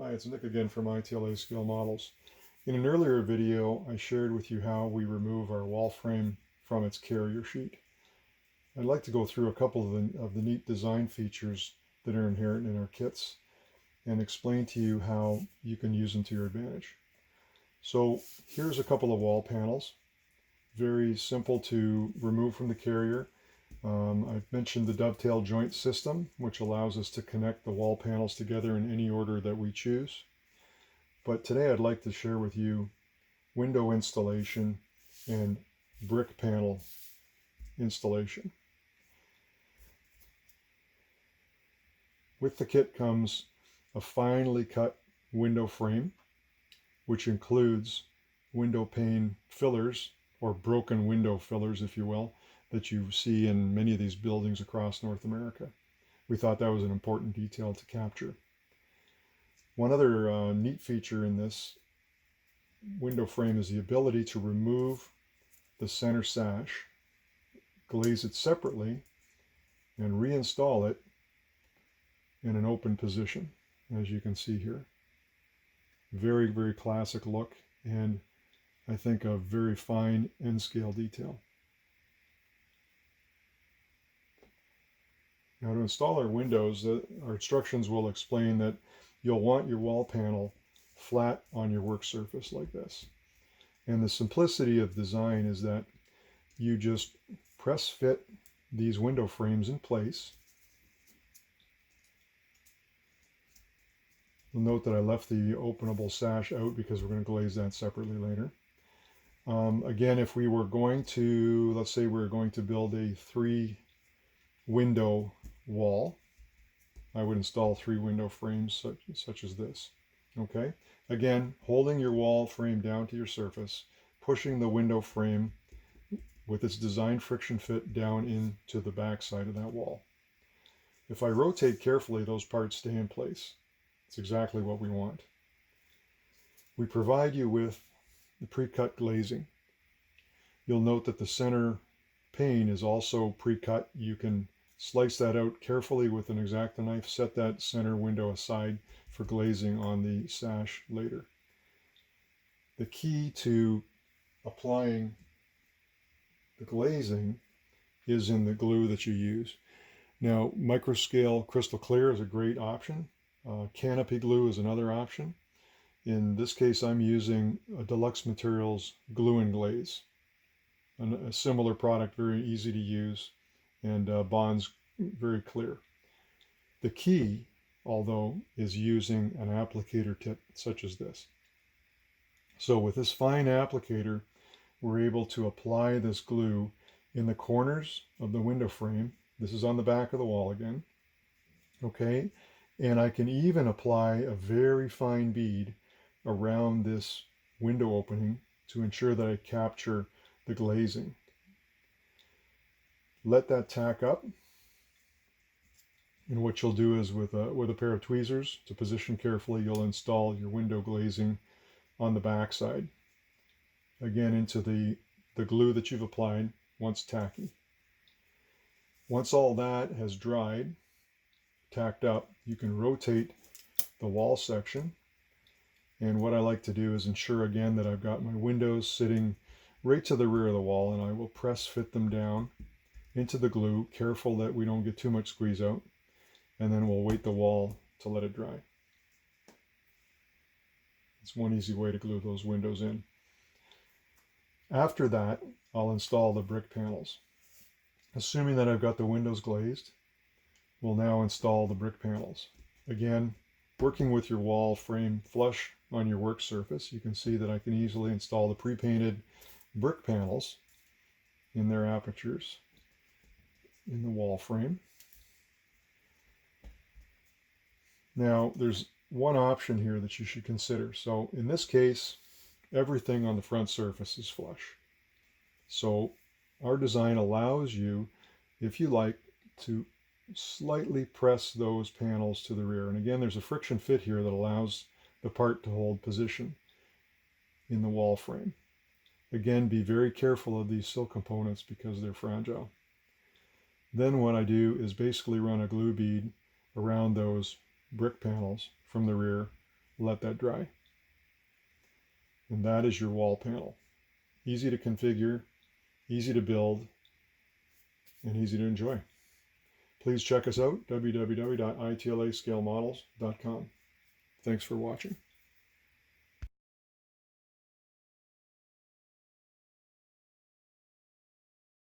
Hi, it's Nick again from ITLA Scale Models. In an earlier video, I shared with you how we remove our wall frame from its carrier sheet. I'd like to go through a couple of the neat design features that are inherent in our kits and explain to you how you can use them to your advantage. So here's a couple of wall panels. Very simple to remove from the carrier. I've mentioned the dovetail joint system, which allows us to connect the wall panels together in any order that we choose. But today I'd like to share with you window installation and brick panel installation. With the kit comes a finely cut window frame, which includes window pane fillers, or broken window fillers, if you will, that you see in many of these buildings across North America. We thought that was an important detail to capture. One other neat feature in this window frame is the ability to remove the center sash, glaze it separately, and reinstall it in an open position, as you can see here. Very, very classic look, and I think a very fine end scale detail. Now, to install our windows, our instructions will explain that you'll want your wall panel flat on your work surface like this. And the simplicity of design is that you just press fit these window frames in place. You'll note that I left the openable sash out because we're going to glaze that separately later. Again, if we were going to, let's say we're going to build a 3-window wall, I would install 3 window frames such as this. Okay, again, holding your wall frame down to your surface, pushing the window frame with its designed friction fit down into the back side of that wall. If I rotate carefully, those parts stay in place. It's exactly what we want. We provide you with the pre-cut glazing. You'll note that the center pane is also pre-cut. You can slice that out carefully with an X-Acto knife, set that center window aside for glazing on the sash later. The key to applying the glazing is in the glue that you use. Now, microscale crystal clear is a great option. Canopy glue is another option. In this case, I'm using a Deluxe Materials glue and glaze. A similar product, very easy to use, and bonds very clear. The key, although, is using an applicator tip such as this. So with this fine applicator, we're able to apply this glue in the corners of the window frame. This is on the back of the wall again. Okay, and I can even apply a very fine bead around this window opening to ensure that I capture the glazing. Let that tack up, and what you'll do is with a pair of tweezers, to position carefully, you'll install your window glazing on the back side, again into the glue that you've applied once tacky. Once all that has dried, tacked up, you can rotate the wall section. And what I like to do is ensure again that I've got my windows sitting right to the rear of the wall, and I will press fit them down into the glue, careful that we don't get too much squeeze out, and then we'll wait the wall to let it dry. It's one easy way to glue those windows in. After that, I'll install the brick panels. Assuming that I've got the windows glazed, we'll now install the brick panels. Again, working with your wall frame flush on your work surface, you can see that I can easily install the pre-painted brick panels in their apertures in the wall frame. Now, there's one option here that you should consider. So in this case, everything on the front surface is flush. So our design allows you, if you like, to slightly press those panels to the rear. And again, there's a friction fit here that allows the part to hold position in the wall frame. Again, be very careful of these silk components because they're fragile. Then what I do is basically run a glue bead around those brick panels from the rear let that dry. And that is your wall panel. Easy to configure, easy to build, and easy to enjoy. Please check us out, www.itlascalemodels.com. Thanks for watching.